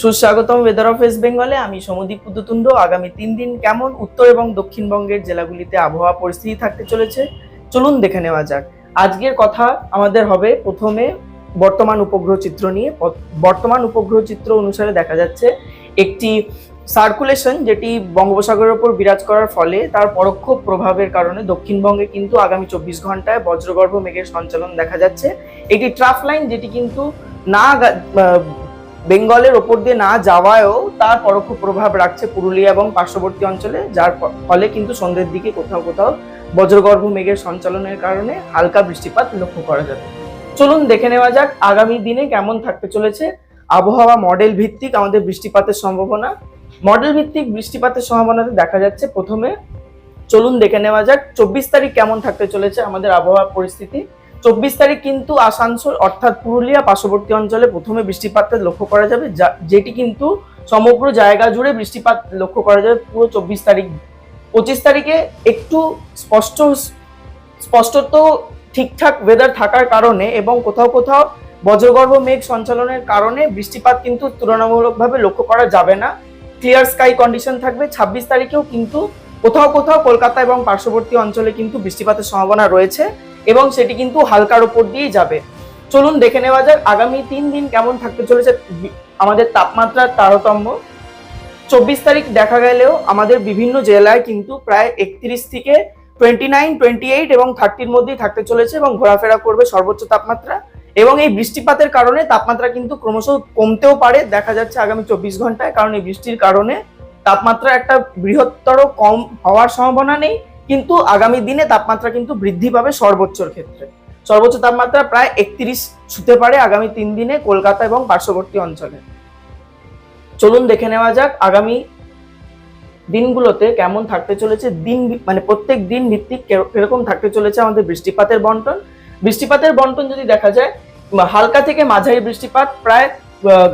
সুস্বাগতম weather of West বেঙ্গলে। আমি সমদীপ পুততুণ্ড। আগামী 3 দিন কেমন উত্তর এবং দক্ষিণবঙ্গের জেলাগুলিতে আবহাওয়া পরিস্থিতি থাকতে চলেছে চলুন দেখে নেওয়া যাক। আজকের কথা আমাদের হবে প্রথমে বর্তমান উপগ্রহ চিত্র নিয়ে। বর্তমান উপগ্রহ চিত্র অনুসারে দেখা যাচ্ছে একটি সার্কুলেশন যেটি বঙ্গোপসাগরের উপর বিরাজ করার ফলে তার পরোক্ষ প্রভাবের কারণে দক্ষিণবঙ্গে কিন্তু আগামী 24 ঘন্টায় বজ্রগর্ভ মেঘের সঞ্চালন দেখা যাচ্ছে। একটি ট্রাফ লাইন যেটি কিন্তু না বেঙ্গলের ওপর দিয়ে না যাওয়ায়ও তার পরোক্ষ প্রভাব রাখছে পুরুলিয়া এবং পার্শ্ববর্তী অঞ্চলে, যার ফলে কিন্তু সন্ধ্যের দিকে কোথাও কোথাও বজ্রগর্ভ মেঘের সঞ্চালনের কারণে হালকা বৃষ্টিপাত লক্ষ্য করা যাবে। চলুন দেখে নেওয়া যাক আগামী দিনে কেমন থাকতে চলেছে আবহাওয়া মডেল ভিত্তিক আমাদের বৃষ্টিপাতের সম্ভাবনা। মডেল ভিত্তিক বৃষ্টিপাতের সম্ভাবনাতে দেখা যাচ্ছে প্রথমে চলুন দেখে নেওয়া যাক 24 তারিখ কেমন থাকতে চলেছে আমাদের আবহাওয়া পরিস্থিতি। 24 তারিখ কিন্তু আসানসোল অর্থাৎ পুরুলিয়া পার্শ্ববর্তী অঞ্চলে প্রথমে বৃষ্টিপাতের লক্ষ্য করা যাবে, যেটি কিন্তু সমগ্র জায়গা জুড়ে বৃষ্টিপাত লক্ষ্য করা যাবে পুরো 24 তারিখ। 25 তারিখে একটু স্পষ্টত ঠিকঠাক ওয়েদার থাকার কারণে এবং কোথাও কোথাও বজ্রগর্ভ মেঘ সঞ্চালনের কারণে বৃষ্টিপাত কিন্তু তুলনামূলকভাবে লক্ষ্য করা যাবে না। ক্লিয়ার স্কাই কন্ডিশন থাকবে। 26 তারিখেও কিন্তু কোথাও কোথাও কলকাতা এবং পার্শ্ববর্তী অঞ্চলে কিন্তু বৃষ্টিপাতের সম্ভাবনা রয়েছে এবং সেটি কিন্তু হালকার উপর দিয়েই যাবে। চলুন দেখে নেওয়া যাক আগামী 3 দিন কেমন থাকতে চলেছে আমাদের তাপমাত্রার তারতম্য। 24 তারিখ দেখা গেলেও আমাদের বিভিন্ন জেলায় কিন্তু প্রায় 31 থেকে 29, 28 এবং 30-র মধ্যেই থাকতে চলেছে এবং ঘোরাফেরা করবে সর্বোচ্চ তাপমাত্রা। এবং এই বৃষ্টিপাতের কারণে তাপমাত্রা কিন্তু ক্রমশ কমতেও পারে দেখা যাচ্ছে আগামী 24 ঘন্টায়, কারণ এই বৃষ্টির কারণে তাপমাত্রা একটা বৃহত্তর কম হওয়ার সম্ভাবনা নেই, কিন্তু আগামী দিনে তাপমাত্রা কিন্তু বৃদ্ধি পাবে সর্বোচ্চর ক্ষেত্রে। সর্বোচ্চ তাপমাত্রা প্রায় 31 ছুঁতে পারে আগামী 3 দিনে কলকাতা এবং পার্শ্ববর্তী অঞ্চলে। চলুন দেখে নেওয়া যাক আগামী দিনগুলোতে কেমন থাকতে চলেছে প্রত্যেক দিন ভিত্তিক কিরকম থাকতে চলেছে আমাদের বৃষ্টিপাতের বন্টন। বৃষ্টিপাতের বন্টন যদি দেখা যায় হালকা থেকে মাঝারি বৃষ্টিপাত প্রায়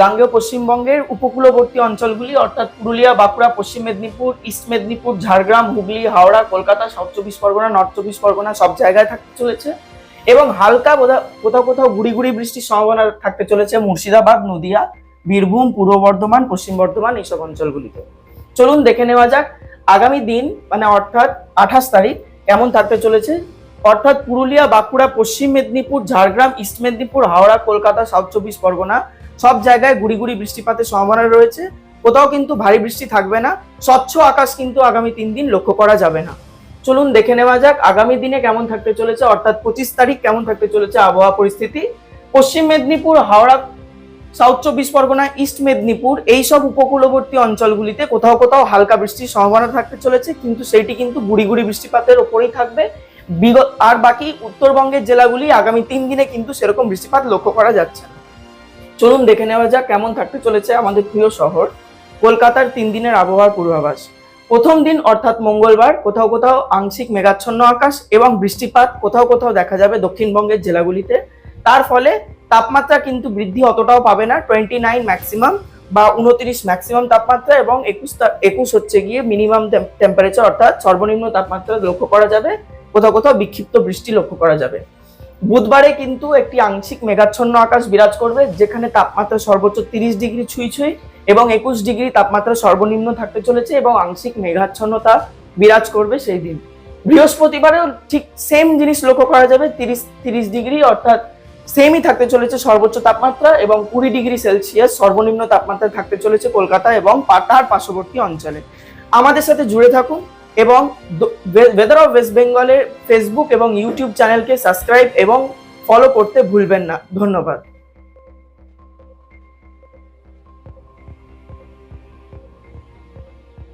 গাঙ্গেয় পশ্চিমবঙ্গের উপকূলবর্তী অঞ্চলগুলি অর্থাৎ পুরুলিয়া, বাঁকুড়া, পশ্চিম Medinipur, east Medinipur, Jhargram, Hooghly, Howrah, Kolkata, south 24 Pargana, north 24 Pargana সব জায়গায় থাকতে চলেছে এবং হালকা কোথাও কোথাও গুড়ি গুড়ি বৃষ্টির সম্ভাবনা থাকতে চলেছে মুর্শিদাবাদ, নদিয়া, বীরভূম, পূর্ব বর্ধমান, পশ্চিম বর্ধমান এইসব অঞ্চলগুলিতে। চলুন দেখে নেওয়া যাক আগামী দিন অর্থাৎ 28 তারিখ কেমন থাকতে চলেছে। অর্থাৎ পুরুলিয়া, বাঁকুড়া, পশ্চিম মেদিনীপুর, ঝাড়গ্রাম, ইস্ট মেদিনীপুর, হাওড়া, কলকাতা, সাউথ 24 পরগনা সব জায়গায় গুড়ি গুড়ি বৃষ্টিপাতের সম্ভাবনা রয়েছে। কোথাও কিন্তু ভারী বৃষ্টি থাকবে না। স্বচ্ছ আকাশ কিন্তু আগামী 3 দিন লক্ষ্য করা যাবে না। চলুন দেখে নেওয়া যাক আগামী দিনে কেমন থাকতে চলেছে অর্থাৎ 25 তারিখ কেমন থাকতে চলেছে আবহাওয়া পরিস্থিতি। পশ্চিম মেদিনীপুর, হাওড়া, সাউথ 24 পরগনা, ইস্ট মেদিনীপুর এইসব উপকূলবর্তী অঞ্চলগুলিতে কোথাও কোথাও হালকা বৃষ্টির সম্ভাবনা থাকতে চলেছে, কিন্তু সেইটি কিন্তু গুড়ি গুড়ি বৃষ্টিপাতের ওপরেই থাকবে। আর বাকি উত্তরবঙ্গের জেলাগুলি আগামী 3 দিনে কিন্তু সেরকম বৃষ্টিপাত লক্ষ্য করা যাচ্ছে। চলুন দেখে নেওয়া যাক কেমন থাকতে চলেছে আমাদের প্রিয় শহর কলকাতার 3 দিনের আবহাওয়ার পূর্বাভাস। প্রথম দিন অর্থাৎ মঙ্গলবার কোথাও কোথাও আংশিক মেঘাচ্ছন্ন আকাশ এবং বৃষ্টিপাত কোথাও কোথাও দেখা যাবে দক্ষিণবঙ্গের জেলাগুলিতে। তার ফলে তাপমাত্রা কিন্তু বৃদ্ধি অতটাও পাবে না, 29 ম্যাক্সিমাম বা 29 ম্যাক্সিমাম তাপমাত্রা এবং 21 হচ্ছে গিয়ে মিনিমাম টেম্পারেচার অর্থাৎ সর্বনিম্ন তাপমাত্রা লক্ষ্য করা যাবে। কোথাও কোথাও বিক্ষিপ্ত বৃষ্টি লক্ষ্য করা যাবে। বুধবারে কিন্তু একটি আংশিক মেঘাচ্ছন্ন আকাশ বিরাজ করবে, যেখানে তাপমাত্রা সর্বোচ্চ 30 ডিগ্রি ছুঁই এবং 21 ডিগ্রি তাপমাত্রা সর্বনিম্ন থাকতে চলেছে এবং আংশিক মেঘাচ্ছন্নতা বিরাজ করবে সেই দিন। বৃহস্পতিবারেও ঠিক সেম জিনিস লক্ষ্য করা যাবে, 30 ডিগ্রি অর্থাৎ সেমই থাকতে চলেছে সর্বোচ্চ তাপমাত্রা এবং 20 ডিগ্রি সেলসিয়াস সর্বনিম্ন তাপমাত্রা থাকতে চলেছে কলকাতা এবং তার পার্শ্ববর্তী অঞ্চলে। আমাদের সাথে জুড়ে থাকুন এবং ওয়েদার অফ ওয়েস্ট বেঙ্গলের ফেসবুক এবং ইউটিউব চ্যানেলকে সাবস্ক্রাইব এবং ফলো করতে ভুলবেন না। ধন্যবাদ।